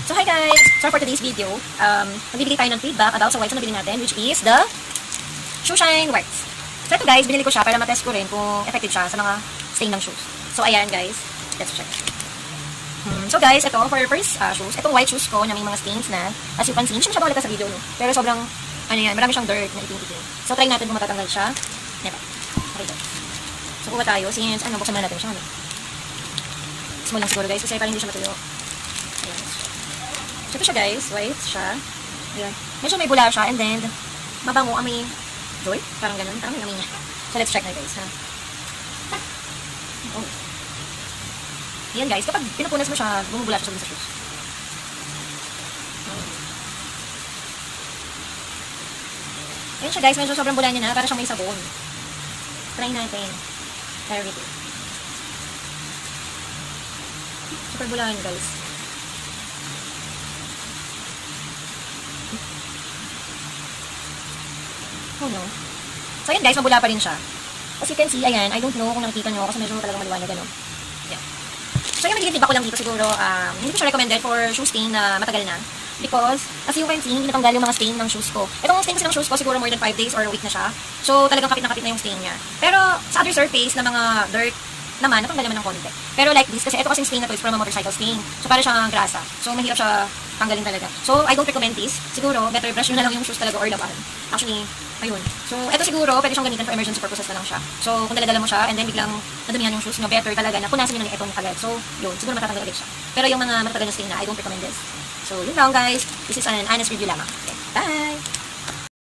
So hi guys! So for today's video, magbibigay tayo ng feedback about sa whites na nabili natin, which is the Shoe Shine Whites. So ito guys, binili ko siya para matest ko rin kung effective siya sa mga stain ng shoes. So ayan guys, let's check. So guys, ito for your first shoes, itong white shoes ko na may mga stains na, as you can see, hindi siya masyadong halata sa video, no? Pero sobrang, ano yan, marami siyang dirt na itim-itim. So try natin kung matatanggal siya. Never. Okay guys. So kuha tayo, since, buksan muna natin siya, no? Small lang siguro guys, kasi parang hindi siya matuyo. Ayan. So ito siya guys, white siya. Ayan. Medyo may bula siya, and then, mabango, amoy joy, parang ganun, parang may amoy niya. So let's check na guys, ha? Oh. Ayan guys, kapag pinupunas mo siya, bumubula siya sa shoes. Ayan siya guys, medyo sobrang bula niya na, para siyang may sabon. Try natin. Try it. Super bulahan guys. Oh no. So ayan guys, mabula pa rin siya. As you can see, ayan, I don't know kung nakikita nyo kasi medyo talagang maliwanag, ano. Ayan. So yung magiging feedback ko lang dito siguro, hindi ko siya recommended for shoe stain na matagal na. Because, as you can see, hindi natanggal yung mga stain ng shoes ko. Itong stain kasi ng shoes ko, siguro more than 5 days or a week na siya. So, talagang kapit na kapit na yung stain niya. Pero, sa other surface na mga dirt naman, natanggal naman ng konti. Pero like this, kasi ito kasing stain na to is from a motorcycle stain. So, para siyang grasa. So, mahirap siya tanggalin talaga. So, I don't recommend this. Siguro, better brush nyo na lang yung shoes talaga or laban. Actually, ayun. So, ito siguro, pwede siyang gamitin for emergency purposes na lang siya. So, kung daladala mo siya, and then biglang nadumihan yung shoes nyo, better talaga na punasan nyo na itong agad. So, yun. Siguro matatanggal ulit siya. Pero yung mga matatagal na stain na, I don't recommend this. So, yun lang guys. This is an honest review lamang. Okay, bye!